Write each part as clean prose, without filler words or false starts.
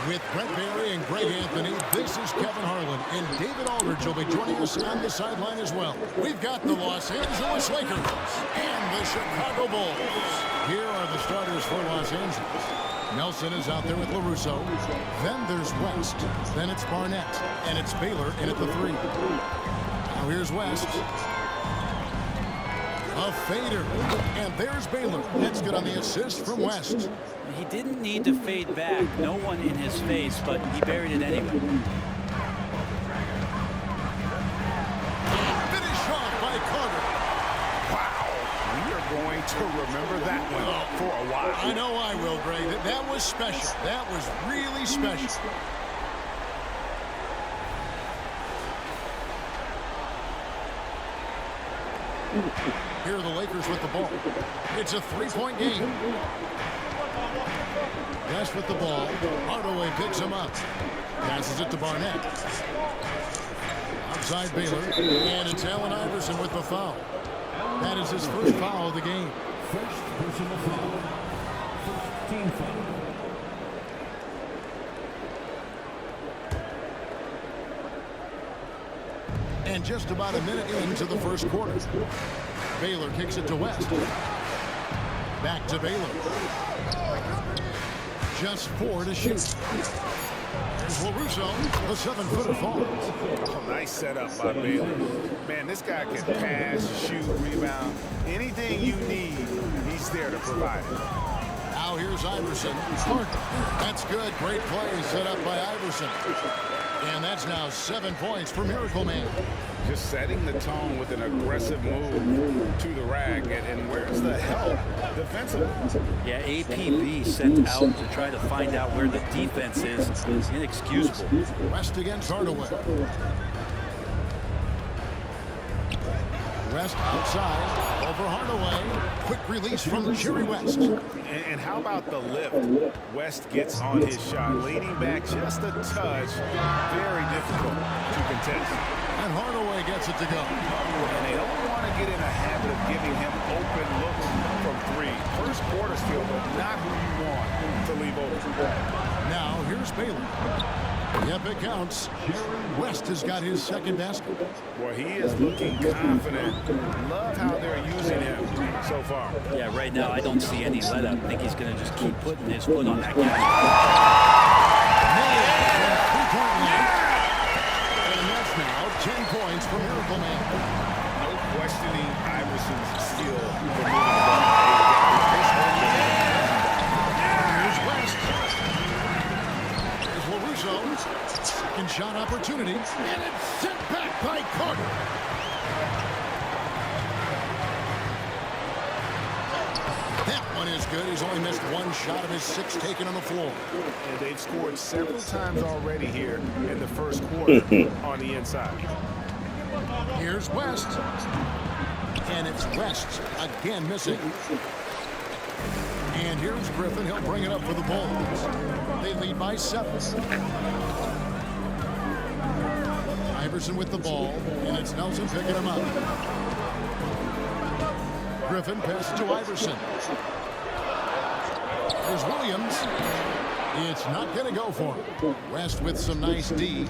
With Brent Barry and Greg Anthony, this is Kevin Harlan, and David Aldridge will be joining us on the sideline as well. We've got the Los Angeles Lakers and the Chicago Bulls. Here are the starters for Los Angeles. Nelson is out there with LaRusso. Then there's West. Then it's Barnett. And it's Baylor in at the 3. Now here's West. A fader. And there's Baylor. That's good on the assist from West. He didn't need to fade back. No one in his face, but he buried it anyway. Finish off by Carter. Wow. We are going to remember that one for a while. I know I will, Greg. That was special. That was really special. Here are the Lakers with the ball. It's a 3-point game. West with the ball. Hardaway picks him up. Passes it to Barnett. Outside Baylor. And it's Allen Iverson with the foul. That is his first foul of the game. First personal foul. First team foul. And just about a minute into the first quarter. Baylor kicks it to West. Back to Baylor. Just 4 to shoot. There's LaRusso, the 7-footer falls. Oh, nice setup by Baylor. Man, this guy can pass, shoot, rebound. Anything you need, he's there to provide it. Now here's Iverson. That's good. Great play set up by Iverson. And that's now 7 points for Miracle Man. Just setting the tone with an aggressive move to the rack. And where's the help defensively? Yeah, APB sent out to try to find out where the defense is. Inexcusable. West against Hardaway. West outside over Hardaway. Quick release from Jerry West. And how about the lift? West gets on his shot, leaning back just a touch. Very difficult to contest. And Hardaway gets it to go. And they don't want to get in a habit of giving him open looks from 3. First quarter still, but not who you want to leave open. Now here's Baylor. Yep, it counts. West has got his second basket. Boy, he is looking confident. Love how they're using him so far. Yeah, right now I don't see any let up. I think he's going to just keep putting his foot on that gas. And that's now 10 points for Miracle Man. No questioning Iverson's skill for moving the ball. Here's West. There's LaRusso. Second shot opportunity. And it's sent back by Carter. That one is good. He's only missed 1 shot of his 6 taken on the floor. And they've scored several times already here in the first quarter on the inside. Here's West. And it's West again missing. And here's Griffin. He'll bring it up for the Bulls. They lead by 7. Iverson with the ball. And it's Nelson picking him up. Griffin passes to Iverson. There's Williams. It's not going to go for him. West with some nice D.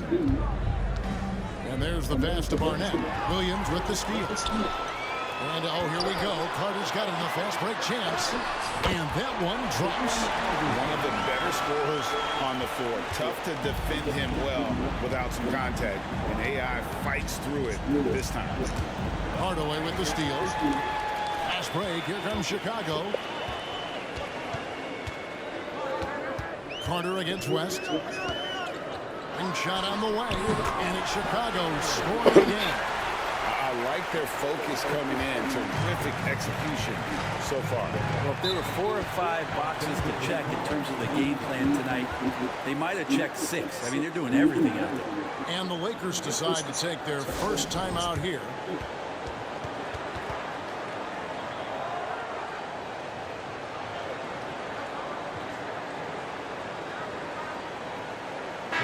And there's the pass to Barnett. Williams with the steal. And, oh, here we go. Carter's got it in the fast break chance. And that one drops. One of the better scorers on the floor. Tough to defend him well without some contact. And AI fights through it this time. Hardaway with the steal. Fast break. Here comes Chicago. Carter against West. And shot on the way. And it's Chicago scoring again. I like their focus coming in. Terrific execution so far. Well, if there were 4 or 5 boxes to check in terms of the game plan tonight, they might have checked 6. I mean, they're doing everything out there. And the Lakers decide to take their first time out here.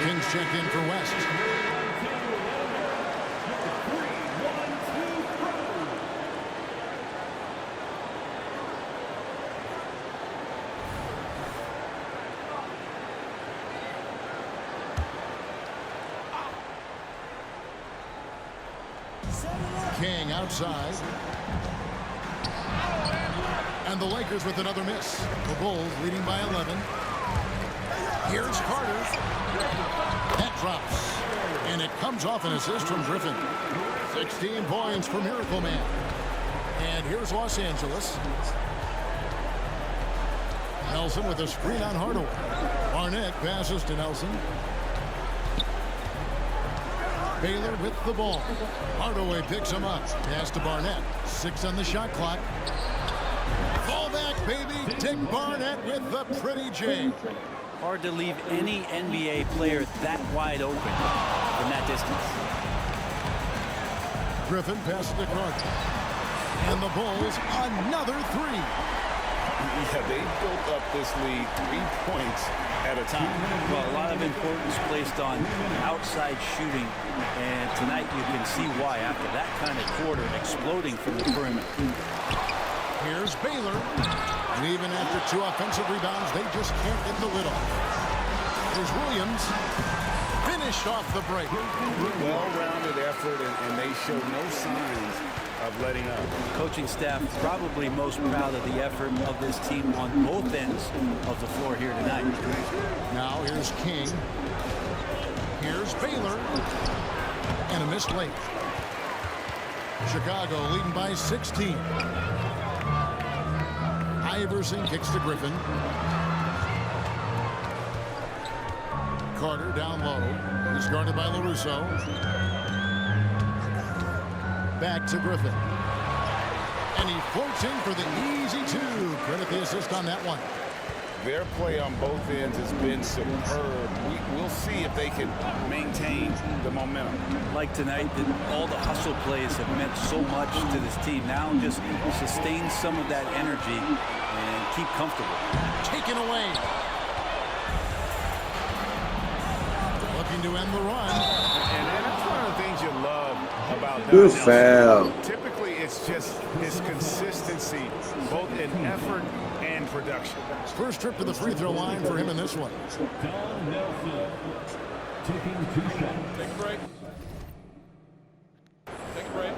Kings check in for West. King outside. And the Lakers with another miss. The Bulls leading by 11. Here's Carter. That drops. And it comes off an assist from Griffin. 16 points for Miracle Man. And here's Los Angeles. Nelson with a screen on Hardaway. Barnett passes to Nelson. Baylor with the ball. Hardaway picks him up. Pass to Barnett. 6 on the shot clock. Fall back, baby. Dick Barnett with the pretty J. Hard to leave any NBA player that wide open from that distance. Griffin passes to Carter. And the Bulls another 3. Yeah, they built up this lead 3 points at a time. Well, a lot of importance placed on outside shooting, and tonight you can see why after that kind of quarter exploding from the perimeter. Here's Baylor. And even after 2 offensive rebounds, they just can't get the lid off. Here's Williams. Finished off the break. Well-rounded effort, and they show no signs of letting up. Coaching staff probably most proud of the effort of this team on both ends of the floor here tonight. Now here's King. Here's Baylor. And a missed late. Chicago leading by 16. Iverson kicks to Griffin. Carter down low. He's guarded by LaRusso. Back to Griffin. And he floats in for the easy 2. Credit the assist on that one. Their play on both ends has been superb. We'll see if they can maintain the momentum. Like tonight, all the hustle plays have meant so much to this team. Now just sustain some of that energy and keep comfortable. Taken away. Looking to end the run. And that's one of the things you love about Good Nelson. foul. Typically, it's just his consistency, both in effort and production. First trip to the free throw line for him in this one. Don Nelson taking 2 shots. Take a break. Take a break.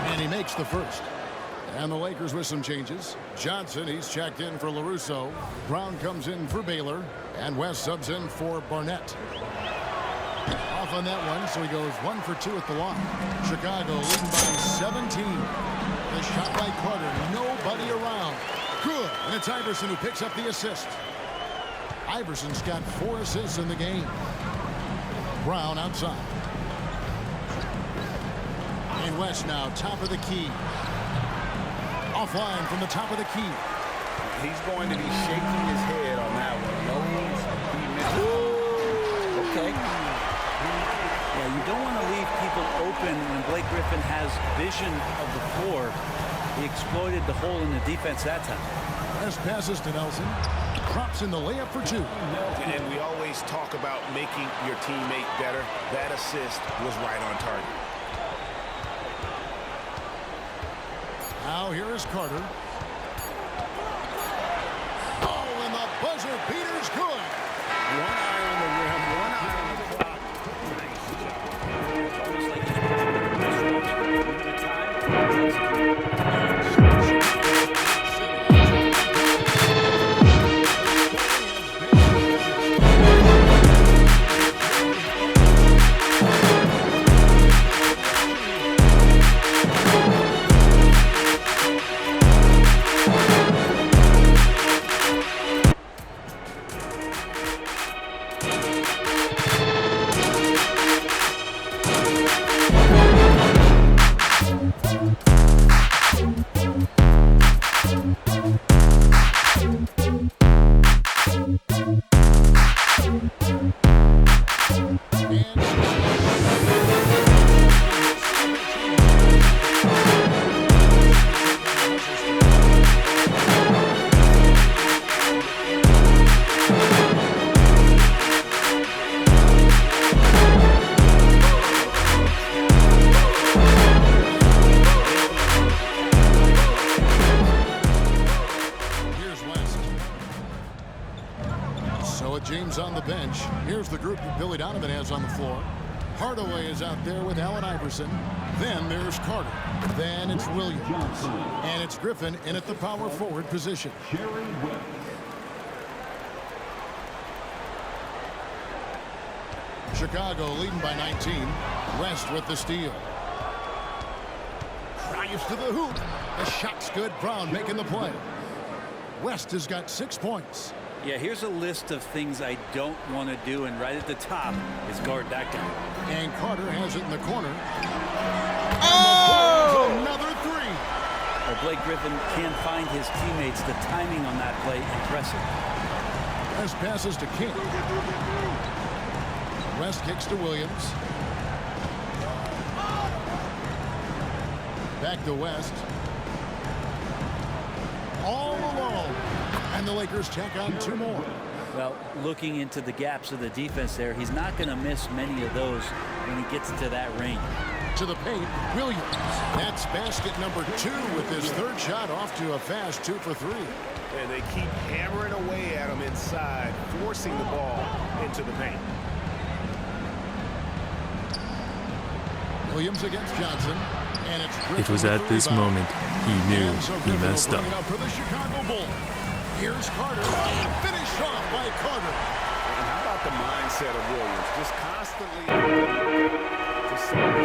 And he makes the first. And the Lakers with some changes. Johnson, he's checked in for LaRusso. Brown comes in for Baylor. And West subs in for Barnett. Off on that one, so he goes 1 for 2 at the line. Chicago leading by 17. The shot by Carter, nobody around. Good, and it's Iverson who picks up the assist. Iverson's got 4 assists in the game. Brown outside. And West now, top of the key. Offline from the top of the key. He's going to be shaking his head on that one. He missed. Okay. Yeah, you don't want to leave people open when Blake Griffin has vision of the floor. He exploited the hole in the defense that time. West passes to Nelson. Drops in the layup for 2. And we always talk about making your teammate better. That assist was right on target. Now here is Carter. Oh, and the buzzer beater's good. One eye on the rim, one eye on the clock. Williams on the bench. Here's the group that Billy Donovan has on the floor. Hardaway is out there with Allen Iverson. Then there's Carter. Then it's Williams. And it's Griffin in at the power forward position. Chicago leading by 19. West with the steal. Drives to the hoop. The shot's good. Brown making the play. West has got 6 points. Yeah, here's a list of things I don't want to do, and right at the top is guard that guy. And Carter has it in the corner. Oh! Another three. Well, Blake Griffin can't find his teammates. The timing on that play, impressive. West passes to King. West kicks to Williams. Back to West. All alone. And the Lakers check on 2 more. Well, looking into the gaps of the defense there, he's not going to miss many of those when he gets to that range. To the paint, Williams. That's basket number 2 with his 3rd shot off to a fast 2 for 3. And they keep hammering away at him inside, forcing the ball into the paint. Williams against Johnson. And it's It was at this moment he knew he messed up. For the Chicago Bulls. Here's Carter. Finished off by Carter. And how about the mindset of Williams? Just constantly to serve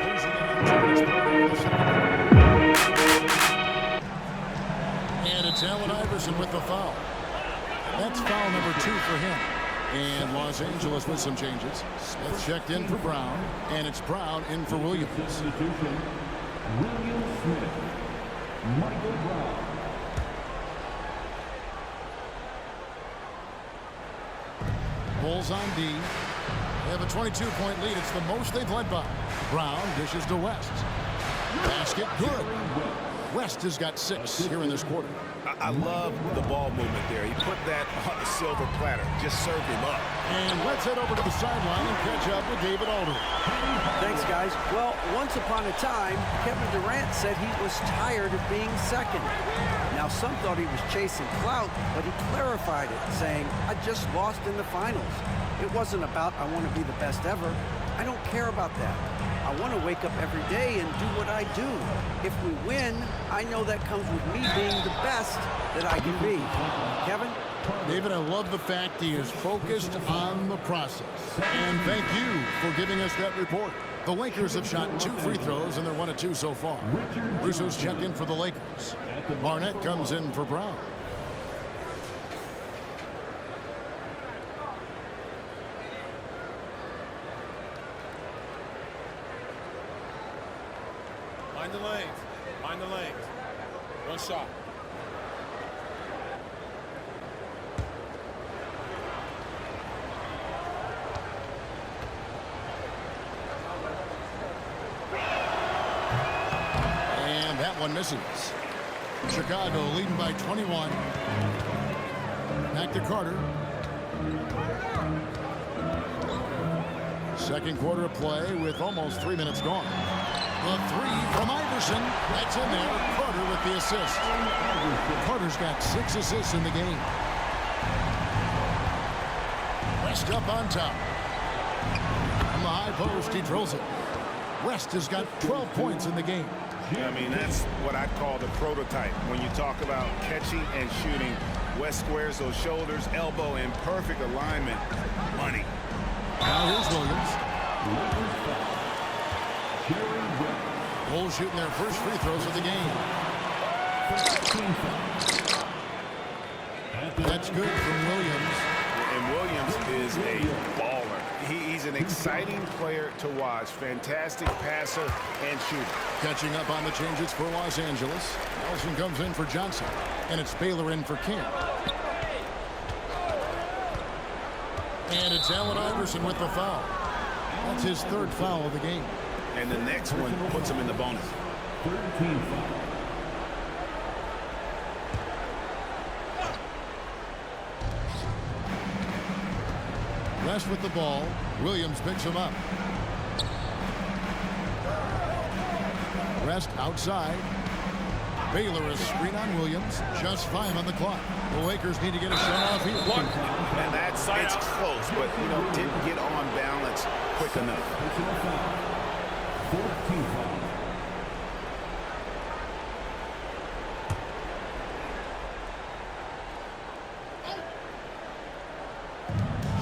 his teammates. And it's Allen Iverson with the foul. That's foul number 2 for him. And Los Angeles with some changes. Smith checked in for Brown. And it's Brown in for Williams. William Smith. Michael Brown. Bulls on D. They have a 22-point lead. It's the most they've led by. Brown dishes to West. Basket good. West has got 6 here in this quarter. I love the ball movement there. He put that on the silver platter. Just served him up. And let's head over to the sideline and catch up with David Aldridge. Thanks, guys. Well, once upon a time, Kevin Durant said he was tired of being second. Now, some thought he was chasing clout, but he clarified it, saying, I just lost in the finals. It wasn't about I want to be the best ever. I don't care about that. I want to wake up every day and do what I do. If we win, I know that comes with me being the best that I can be. Kevin? David, I love the fact he is focused on the process. And thank you for giving us that report. The Lakers have shot 2 free throws, and they're 1 of 2 so far. Russo's checked in for the Lakers. Barnett comes in for Brown. Mind the lanes. Mind the lanes. One shot. And that one misses. Chicago leading by 21. Back to Carter. Second quarter of play with almost 3 minutes gone. The 3 from Iverson. That's in there. Carter with the assist. Carter's got 6 assists in the game. West up on top. From the high post, he drills it. West has got 12 points in the game. I mean, that's what I call the prototype. When you talk about catching and shooting, West squares those shoulders, elbow in perfect alignment. Money. Now here's Williams. Bulls shooting their first free throws of the game. That's good from Williams. And Williams is a baller. He's an exciting player to watch. Fantastic passer and shooter. Catching up on the changes for Los Angeles. Nelson comes in for Johnson. And it's Baylor in for King. And it's Allen Iverson with the foul. That's his 3rd foul of the game. And the next one puts him in the bonus. 13 foul. West with the ball. Williams picks him up. West outside. Baylor a screen on Williams. Just 5 on the clock. The Lakers need to get a shot off here. And it's close, but, you know, didn't get on balance quick enough. Personal foul. 14 foul.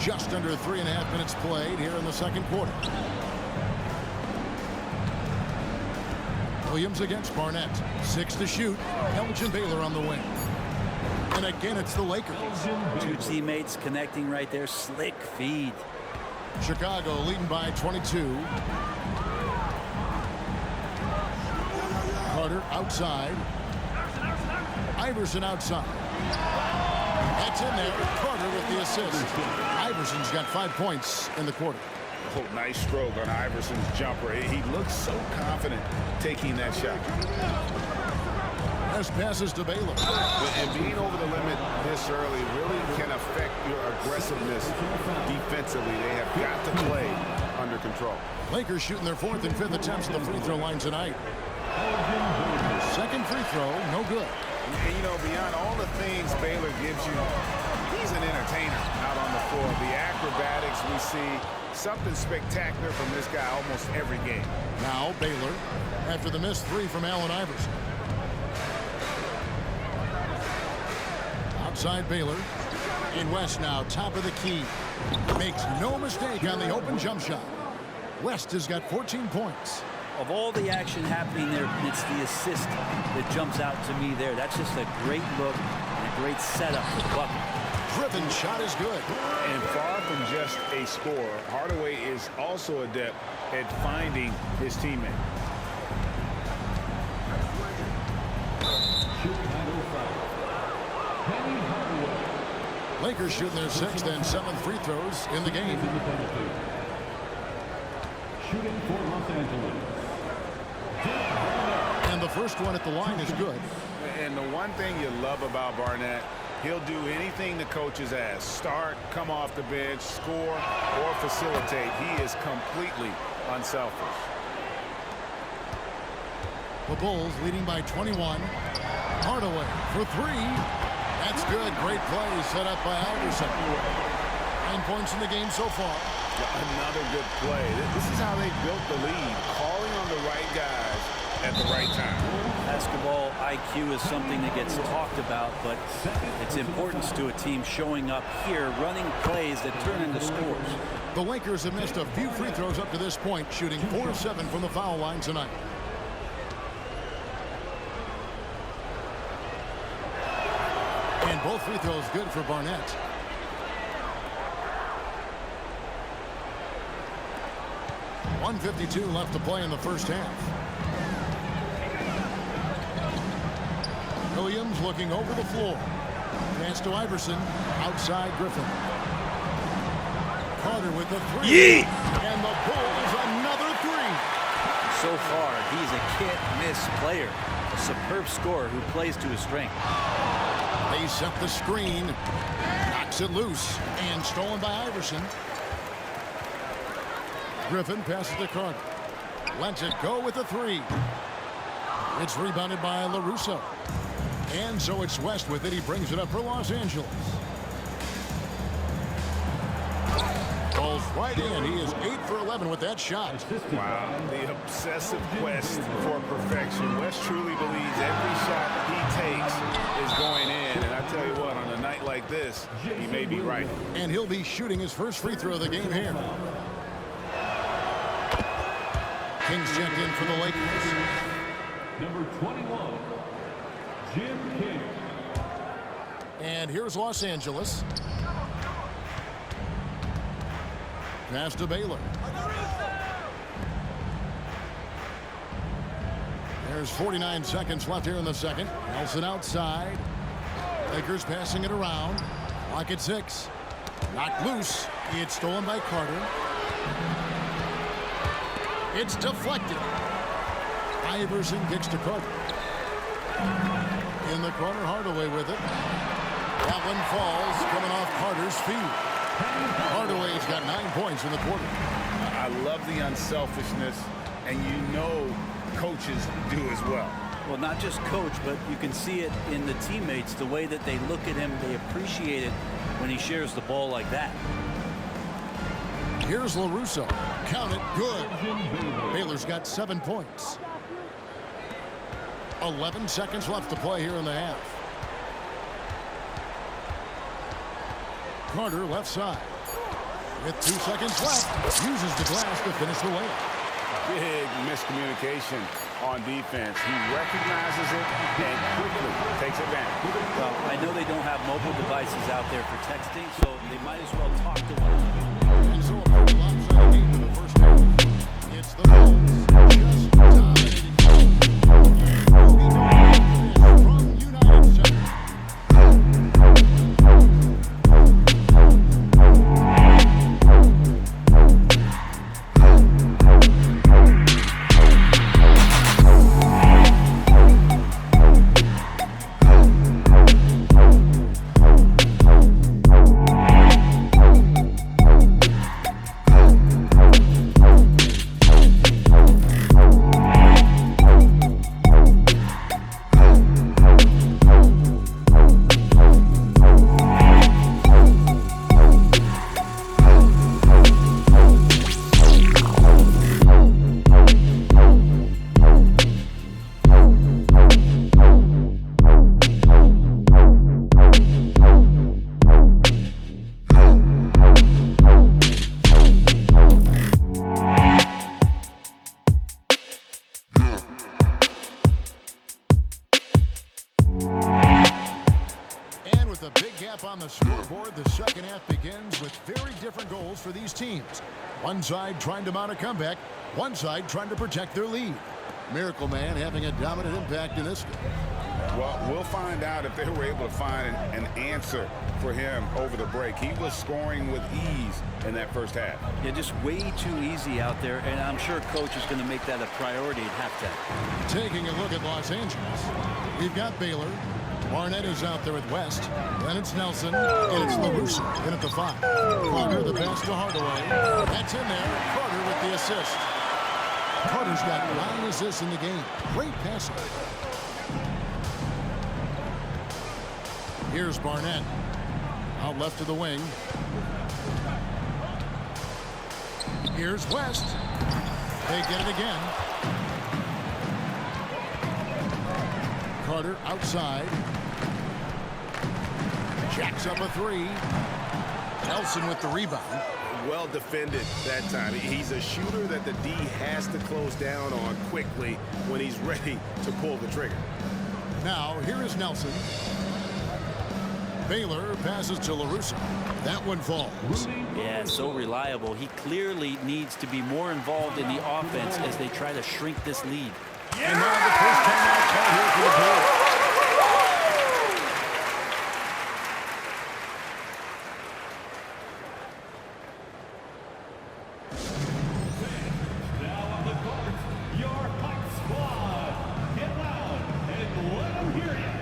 Just under 3.5 minutes played here in the second quarter. Williams against Barnett. 6 to shoot. Elgin Baylor on the wing. And again, it's the Lakers. Two teammates connecting right there. Slick feed. Chicago leading by 22. Carter outside. Iverson outside. That's in there. Carter with the assist. Iverson's got 5 points in the quarter. Oh, nice stroke on Iverson's jumper. He looks so confident taking that shot. As passes to Baylor. And being over the limit this early really can affect your aggressiveness defensively. They have got to play under control. Lakers shooting their 4th and 5th attempts at the free throw line tonight. Second free throw, no good. And, you know, beyond all the things Baylor gives you, he's an entertainer out on the floor. The acrobatics we see, something spectacular from this guy almost every game. Now Baylor after the missed 3 from Allen Iverson. Outside Baylor. In West now, top of the key. Makes no mistake on the open jump shot. West has got 14 points. Of all the action happening there, it's the assist that jumps out to me there. That's just a great look and a great setup for the bucket. Driven shot is good. And far from just a scorer, Hardaway is also adept at finding his teammate. Lakers shooting their 6th and 7th free throws in the game. Shooting for Los Angeles. And the first one at the line is good. And the one thing you love about Barnett, he'll do anything the coaches ask. Start, come off the bench, score, or facilitate. He is completely unselfish. The Bulls leading by 21. Hardaway for 3. That's good. Great play set up by Iverson. 9 points in the game so far. Another good play. This is how they built the lead, calling on the right guys at the right time. Basketball IQ is something that gets talked about, but its importance to a team showing up here, running plays that turn into scores. The Lakers have missed a few free throws up to this point, shooting 4 of 7 from the foul line tonight. And both free throws good for Barnett. .152 left to play in the first half. Williams looking over the floor. Pass to Iverson. Outside Griffin. Carter with the 3. Yeet! And the Bulls another 3. So far, he's a can't-miss player. A superb scorer who plays to his strength. They set the screen. Knocks it loose. And stolen by Iverson. Griffin passes to Carter. Lets it go with the 3. It's rebounded by LaRusso. And so it's West with it. He brings it up for Los Angeles. Falls right in. He is 8 for 11 with that shot. Wow, the obsessive quest for perfection. West truly believes every shot he takes is going in. And I tell you what, on a night like this, he may be right. And he'll be shooting his first free throw of the game here. Kings checked in for the Lakers. Number 21, Jim King. And here's Los Angeles. Pass to Baylor. There's 49 seconds left here in the second. Nelson outside. Lakers passing it around. Clock at 6. Knocked loose. It's stolen by Carter. It's deflected. Iverson kicks to Carter. In the corner, Hardaway with it. That one falls, coming off Carter's feet. Hardaway's got 9 points in the quarter. I love the unselfishness, and you know coaches do as well. Well, not just coach, but you can see it in the teammates, the way that they look at him. They appreciate it when he shares the ball like that. Here's LaRusso. Count it. Good. Baylor's got 7 points. 11 seconds left to play here in the half. Carter left side. With 2 seconds left, uses the glass to finish the layup. Big miscommunication on defense. He recognizes it and quickly takes advantage. Well, I know they don't have mobile devices out there for texting, so they might as well talk to one another. And so a pretty lopsided game for the first half. It's the Bulls just dominating. From United Center. A big gap on the scoreboard. The second half begins with very different goals for these teams. One side trying to mount a comeback, one side trying to protect their lead. Miracle Man having a dominant impact in this game. Well, we'll find out if they were able to find an answer for him over the break. He was scoring with ease in that first half. Yeah, just way too easy out there, and I'm sure coach is going to make that a priority at halftime. Taking a look at Los Angeles, we've got Baylor. Barnett is out there with West. Then it's Nelson, and it's LaRusso in at the 5. Carter, the pass to Hardaway. That's in there. Carter with the assist. Carter's got 9 assists in the game. Great passing. Here's Barnett. Out left to the wing. Here's West. They get it again. Carter outside. Jacks up a 3. Nelson with the rebound. Well defended that time. He's a shooter that the D has to close down on quickly when he's ready to pull the trigger. Now, here is Nelson. Baylor passes to LaRusso. That one falls. Yeah, so reliable. He clearly needs to be more involved in the offense as they try to shrink this lead. And now the first timeout call here for the Bulls. Now on the court, your Hawk squad. Get loud and let them hear you.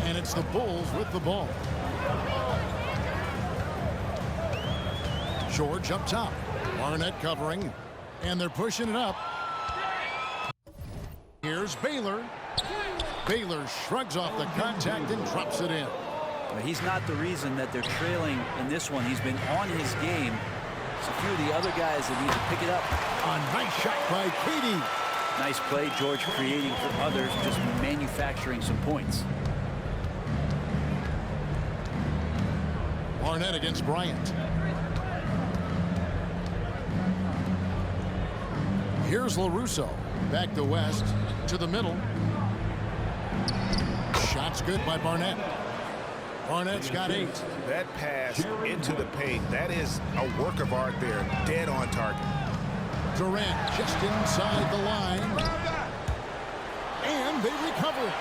And it's the Bulls with the ball. George up top. Barnett covering. And they're pushing it up. Here's Baylor. Baylor shrugs off the contact and drops it in. But he's not the reason that they're trailing in this one. He's been on his game. It's a few of the other guys that need to pick it up. A nice shot by Katie. Nice play, George, creating for others, just manufacturing some points. Barnett against Bryant. Here's LaRusso. Back to West. To the middle. Shot's good by Barnett. Barnett's got 8. That pass into the paint, that is a work of art there. Dead on target. Durant just inside the line. And they recover it.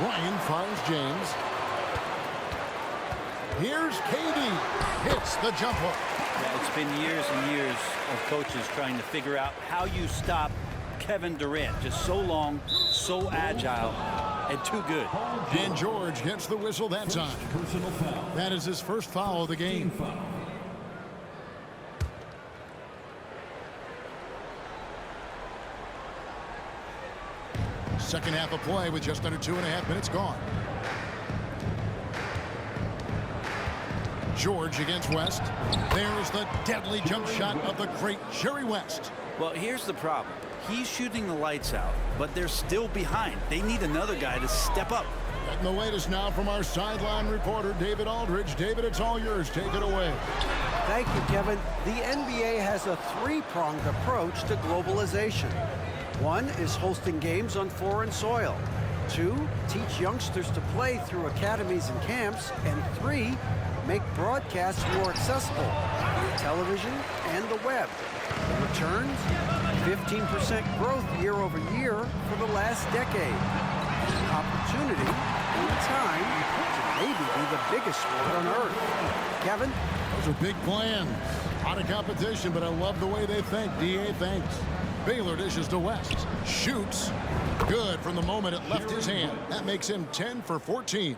Ryan finds James. Here's Katie. Hits the jump hook. Yeah, it's been years and years of coaches trying to figure out how you stop Kevin Durant. Just so long, so agile, and too good. And George gets the whistle that time. Personal foul. That is his first foul of the game. Team foul. Second half of play with just under 2.5 minutes gone. George against West. There's the deadly jump shot of the great Jerry West. Well, here's the problem. He's shooting the lights out, but they're still behind. They need another guy to step up. And the latest now from our sideline reporter, David Aldridge. David, it's all yours. Take it away. Thank you, Kevin. The NBA has a three-pronged approach to globalization. 1 is hosting games on foreign soil. 2, teach youngsters to play through academies and camps. And 3, make broadcasts more accessible via television and the web. The returns, 15% growth year over year for the last decade. An opportunity and time to maybe be the biggest sport on earth. Kevin? Those are big plans. Out of competition, but I love the way they think. DA thanks. Baylor dishes to West. Shoots. Good from the moment it left his hand. That makes him 10 for 14.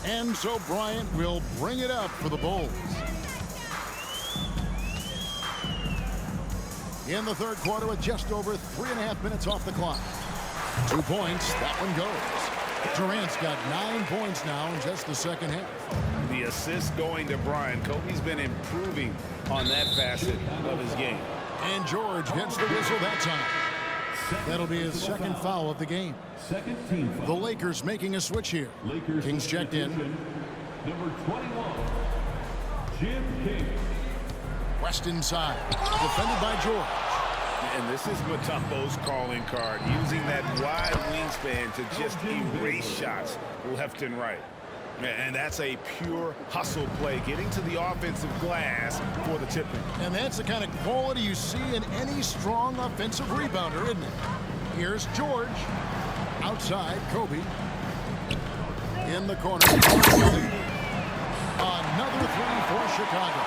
And so Bryant will bring it up for the Bulls. In the third quarter with just over 3.5 minutes off the clock. 2 points. That one goes. Durant's got 9 points now in just the second half. The assist going to Bryant. Kobe's been improving on that facet of his game. And George gets the whistle that time. That'll be his second foul of the game. Second team foul. The Lakers making a switch here. Lakers Kings checked in. Number 21, Jim King. West inside. Defended by George. And this is Mutombo's calling card, using that wide wingspan to just erase shots left and right. And that's a pure hustle play, getting to the offensive glass for the tipping. And that's the kind of quality you see in any strong offensive rebounder, isn't it? Here's George. Outside, Kobe. In the corner. Another 3 for Chicago.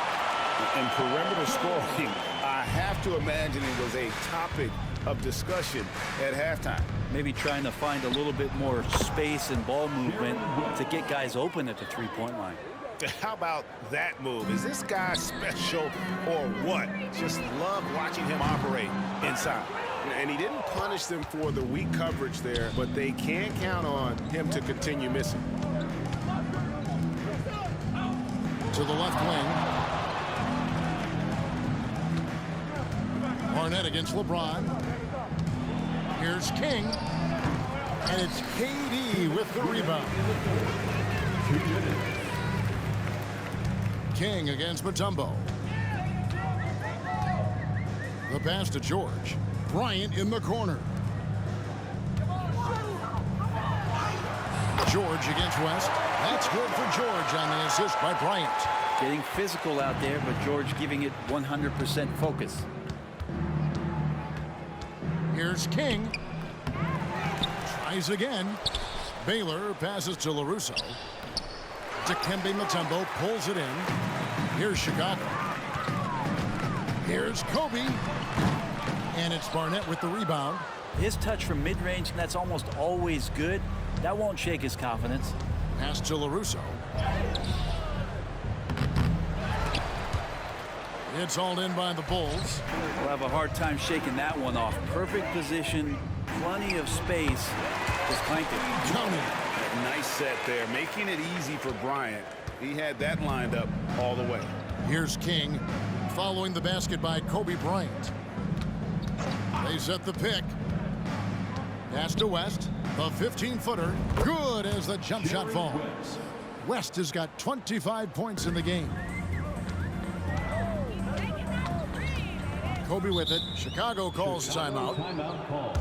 And perimeter scoring, I have to imagine it was a topic of discussion at halftime. Maybe trying to find a little bit more space and ball movement to get guys open at the three-point line. How about that move? Is this guy special or what? Just love watching him operate inside. And he didn't punish them for the weak coverage there, but they can count on him to continue missing. To the left wing. Barnett against LeBron. Here's King. And it's KD with the rebound. King against Mutombo. The pass to George. Bryant in the corner. George against West. That's good for George on the assist by Bryant. Getting physical out there, but George giving it 100% focus. Here's King. Tries again. Baylor passes to LaRusso. Dikembe Mutombo pulls it in. Here's Chicago. Here's Kobe. And it's Barnett with the rebound. His touch from mid-range, that's almost always good. That won't shake his confidence. Pass to LaRusso. It's hauled in by the Bulls. We'll have a hard time shaking that one off. Perfect position, plenty of space. Just clanked it. Tony. Nice set there, making it easy for Bryant. He had that lined up all the way. Here's King following the basket by Kobe Bryant. They set the pick. Pass to West. The 15-footer. Good as the jump shot falls. West has got 25 points in the game. Kobe with it. Chicago calls timeout. Timeout call.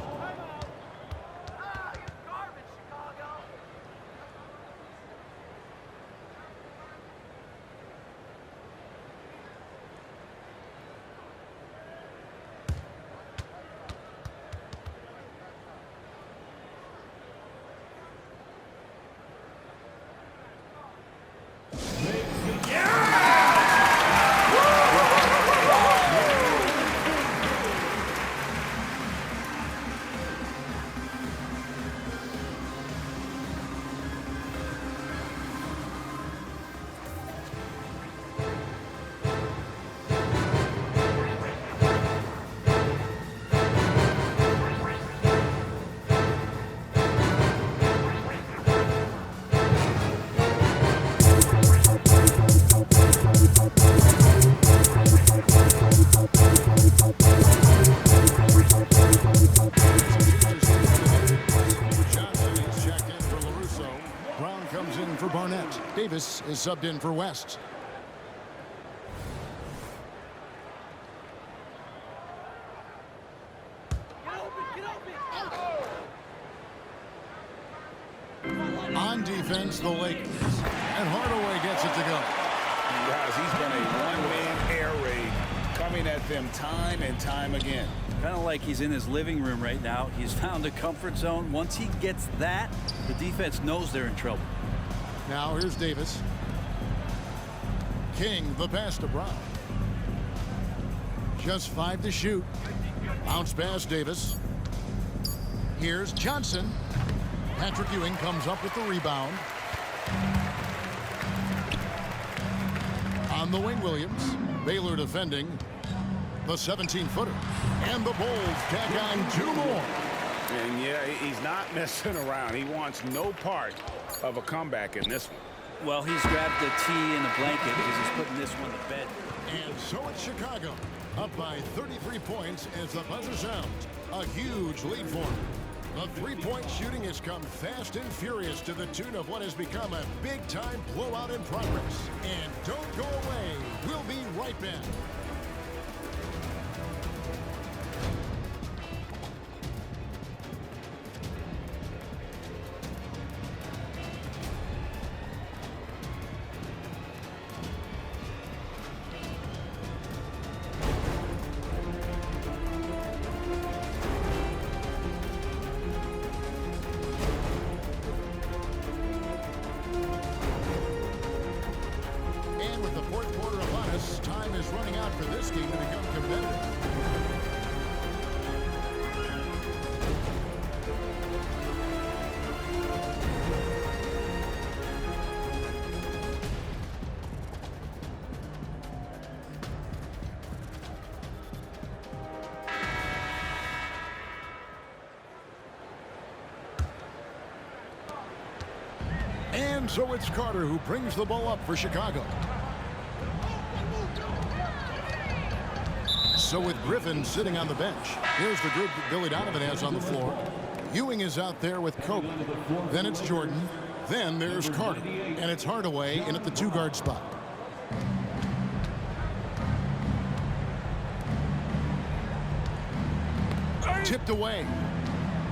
Davis is subbed in for West. On defense, the Lakers. And Hardaway gets it to go. Guys, he's been a one-man air raid coming at them time and time again. Kind of like he's in his living room right now. He's found a comfort zone. Once he gets that, the defense knows they're in trouble. Now here's Davis. King, the pass to Brown. Just 5 to shoot. Bounce pass, Davis. Here's Johnson. Patrick Ewing comes up with the rebound. On the wing, Williams. Baylor defending. The 17-footer. And the Bulls tag on 2 more. And yeah, he's not messing around. He wants no part of a comeback in this one. Well, he's grabbed a tee and a blanket because he's putting this one to bed. And so it's Chicago, up by 33 points as the buzzer sounds. A huge lead for them. The three-point shooting has come fast and furious to the tune of what has become a big-time blowout in progress. And don't go away. We'll be right back. Running out for this game to become competitive. And so it's Carter who brings the ball up for Chicago. So with Griffin sitting on the bench, here's the group that Billy Donovan has on the floor. Ewing is out there with Kobe. Then it's Jordan. Then there's Carter. And it's Hardaway in at the 2-guard spot. Tipped away.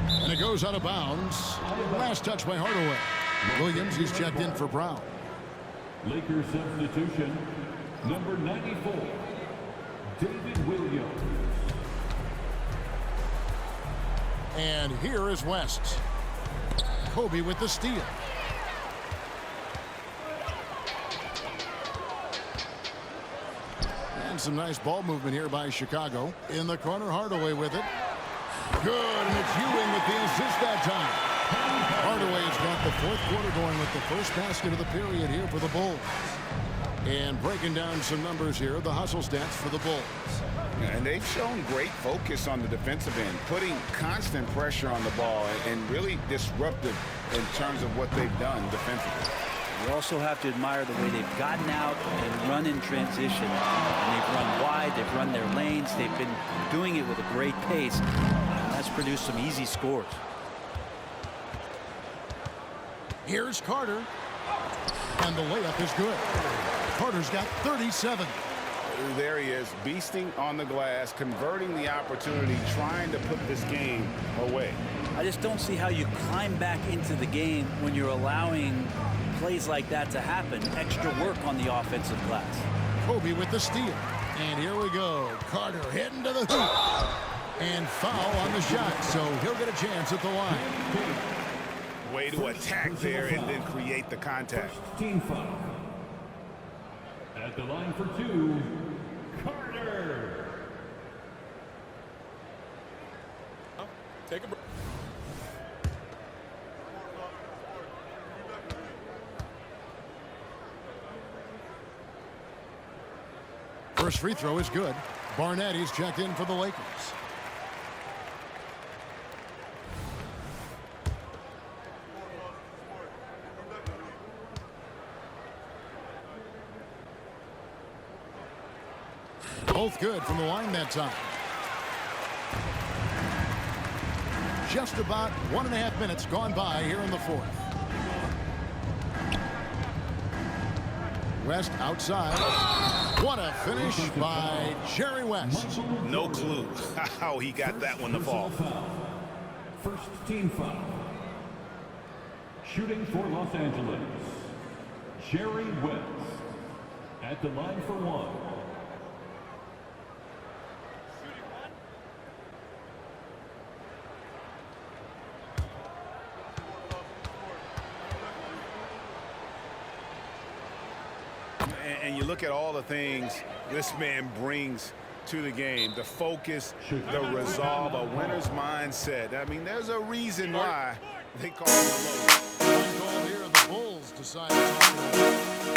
And it goes out of bounds. Last touch by Hardaway. Williams, he's checked in for Brown. Lakers substitution, number 94. David Williams. And here is West. Kobe with the steal. And some nice ball movement here by Chicago. In the corner, Hardaway with it. Good, and it's Ewing with the assist that time. Hardaway has got the 4th quarter going with the first basket of the period here for the Bulls. And breaking down some numbers here, the hustle stats for the Bulls. And they've shown great focus on the defensive end, putting constant pressure on the ball and really disruptive in terms of what they've done defensively. You also have to admire the way they've gotten out and run in transition. And they've run wide, they've run their lanes, they've been doing it with a great pace. And that's produced some easy scores. Here's Carter. And the layup is good. Carter's got 37. There he is, beasting on the glass, converting the opportunity, trying to put this game away. I just don't see how you climb back into the game when you're allowing plays like that to happen. Extra work on the offensive glass. Kobe with the steal. And here we go. Carter heading to the hoop. And foul on the shot, so he'll get a chance at the line. Way to attack there and then create the contact. Team foul. At the line for 2, Carter. Take a break. First free throw is good. Barnett is checked in for the Lakers. Both good from the line that time. Just about 1.5 minutes gone by here in the fourth. West outside. What a finish by Jerry West. No clue how he got that one to fall. First team foul. Shooting for Los Angeles, Jerry West. At the line for 1. And you look at all the things this man brings to the game, the focus, the resolve, a winner's mindset. I mean, there's a reason why they call him the low. One call here, the Bulls decide to talk it over.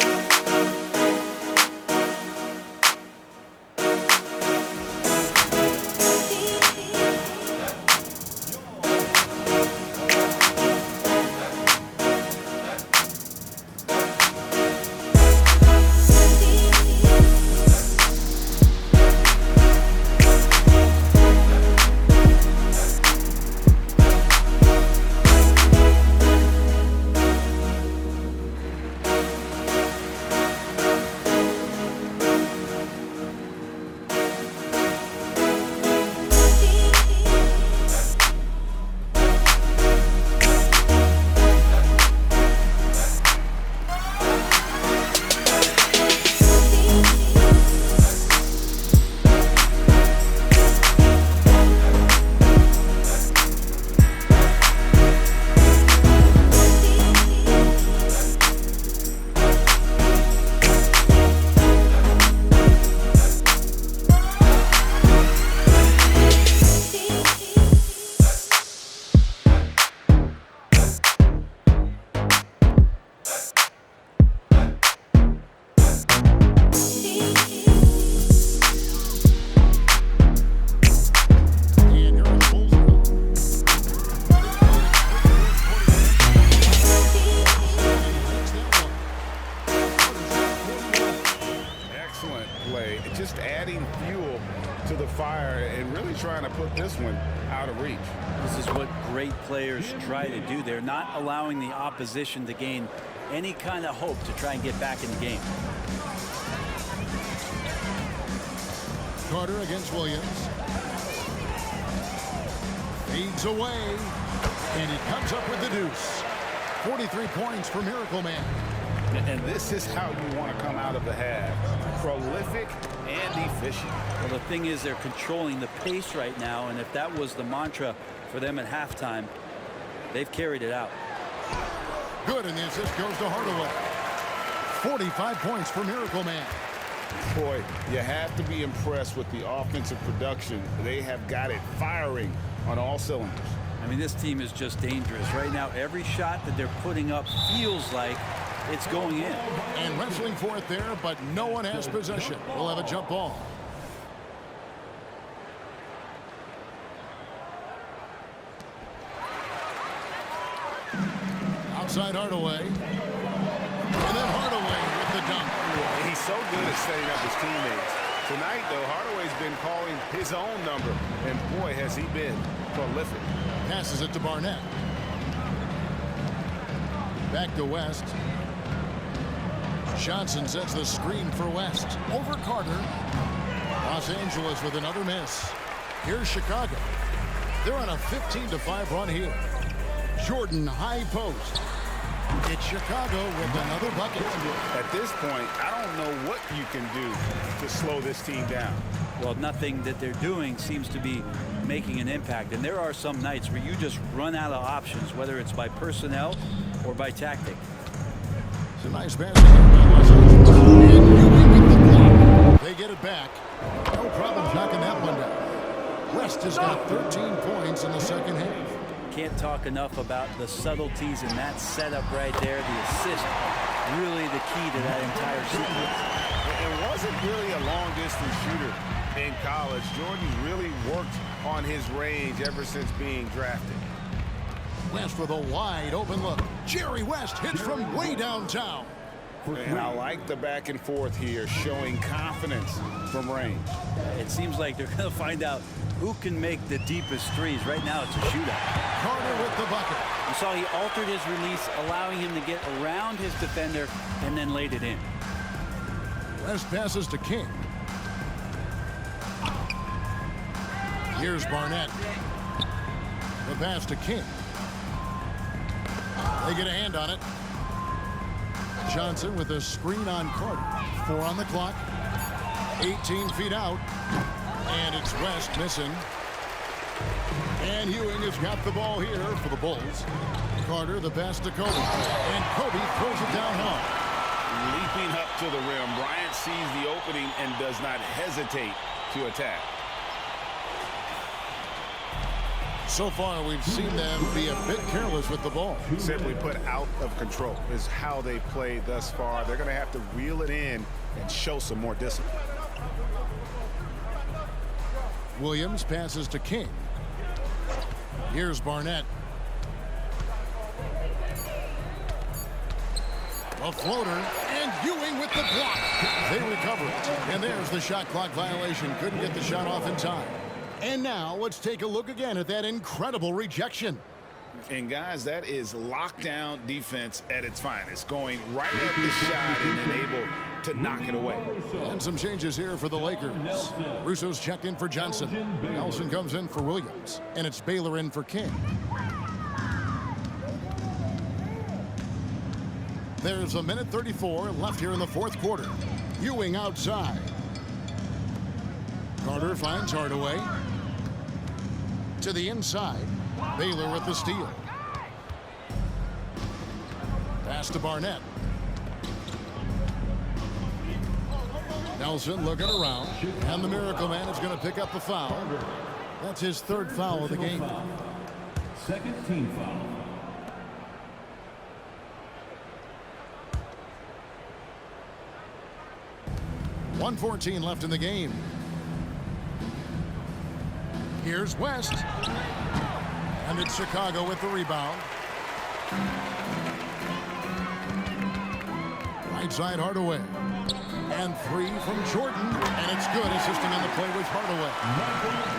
Just adding fuel to the fire and really trying to put this one out of reach. This is what great players try to do. They're not allowing the opposition to gain any kind of hope to try and get back in the game. Carter against Williams. Fades away. And he comes up with the deuce. 43 points for Miracle Man. And this is how you want to come out of the half. Prolific and efficient. Well, the thing is, they're controlling the pace right now, and if that was the mantra for them at halftime, they've carried it out. Good, and the assist goes to Hardaway. 45 points for Miracle Man. Boy, you have to be impressed with the offensive production. They have got it firing on all cylinders. I mean, this team is just dangerous. Right now, every shot that they're putting up feels like it's going in. And wrestling for it there, but no one has possession. We'll have a jump ball. Outside Hardaway. And then Hardaway with the dunk. He's so good at setting up his teammates. Tonight, though, Hardaway's been calling his own number. And boy, has he been prolific. Passes it to Barnett. Back to West. Johnson sets the screen for West. Over Carter. Los Angeles with another miss. Here's Chicago. They're on a 15-5 run here. Jordan high post. It's Chicago with another bucket. At this point, I don't know what you can do to slow this team down. Well, nothing that they're doing seems to be making an impact. And there are some nights where you just run out of options, whether it's by personnel or by tactic. It's a nice pass by Los Angeles. And Ewing with the block. They get it back. No problem knocking that one down. West has got 13 points in the second half. Can't talk enough about the subtleties in that setup right there. The assist, really the key to that entire sequence. It wasn't really a long-distance shooter in college. Jordan really worked on his range ever since being drafted. West with a wide open look. Jerry West hits from way downtown. And I like the back and forth here, showing confidence from range. It seems like they're going to find out who can make the deepest threes. Right now it's a shootout. Carter with the bucket. You saw he altered his release, allowing him to get around his defender and then laid it in. West passes to King. Here's Barnett. The pass to King. They get a hand on it. Johnson with a screen on Carter. 4 on the clock. 18 feet out. And it's West missing. And Ewing has got the ball here for the Bulls. Carter the pass to Kobe. And Kobe throws it down hard. Leaping up to the rim, Bryant sees the opening and does not hesitate to attack. So far, we've seen them be a bit careless with the ball. Simply put, out of control is how they played thus far. They're going to have to reel it in and show some more discipline. Williams passes to King. Here's Barnett. A floater, and Ewing with the block. They recover it, and there's the shot clock violation. Couldn't get the shot off in time. And now let's take a look again at that incredible rejection. And guys, that is lockdown defense at its finest, going right at the shot and then able to knock it away. And some changes here for the Lakers. Russo's checked in for Johnson. Nelson comes in for Williams, and it's Baylor in for King. There's a minute 34 left here in the fourth quarter. Ewing outside. Carter finds Hardaway. To the inside. Baylor with the steal. Pass to Barnett. Nelson looking around. And the Miracle Man is going to pick up the foul. That's his third foul of the game. Second team foul. .114 left in the game. Here's West. And it's Chicago with the rebound. Right side Hardaway. And 3 from Jordan. And it's good, assisting on the play with Hardaway.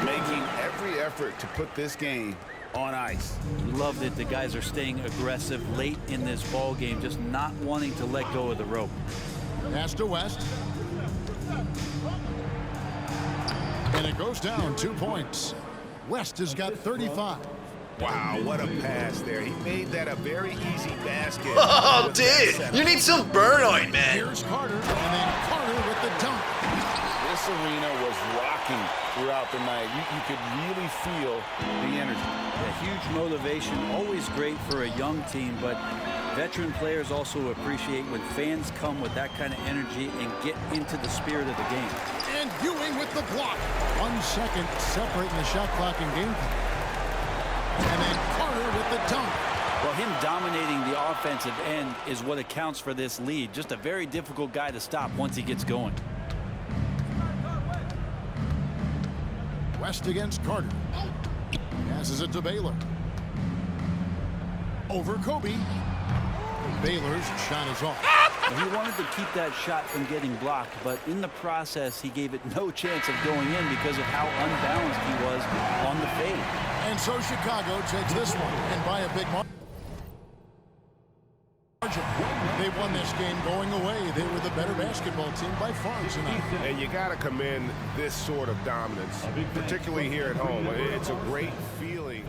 Making every effort to put this game on ice. Love that the guys are staying aggressive late in this ball game, just not wanting to let go of the rope. Pass to West. And it goes down 2 points. West has got 35. Wow, what a pass there. He made that a very easy basket. Oh, dude, you need some burn ointment. Here's Carter, and then Carter with the dunk. This arena was rocking throughout the night. You could really feel the energy. A huge motivation, always great for a young team, but veteran players also appreciate when fans come with that kind of energy and get into the spirit of the game. And Ewing with the block. 1 second separating the shot clock and game clock. And then Carter with the dunk. Well, him dominating the offensive end is what accounts for this lead. Just a very difficult guy to stop once he gets going. West against Carter. Passes it to Baylor. Over Kobe. Baylor's shot is off. He wanted to keep that shot from getting blocked, but in the process, he gave it no chance of going in because of how unbalanced he was on the fade. And so Chicago takes this one, and by a big margin. They won this game going away. They were the better basketball team by far tonight. And you got to commend this sort of dominance, particularly here at home. It's a great feeling.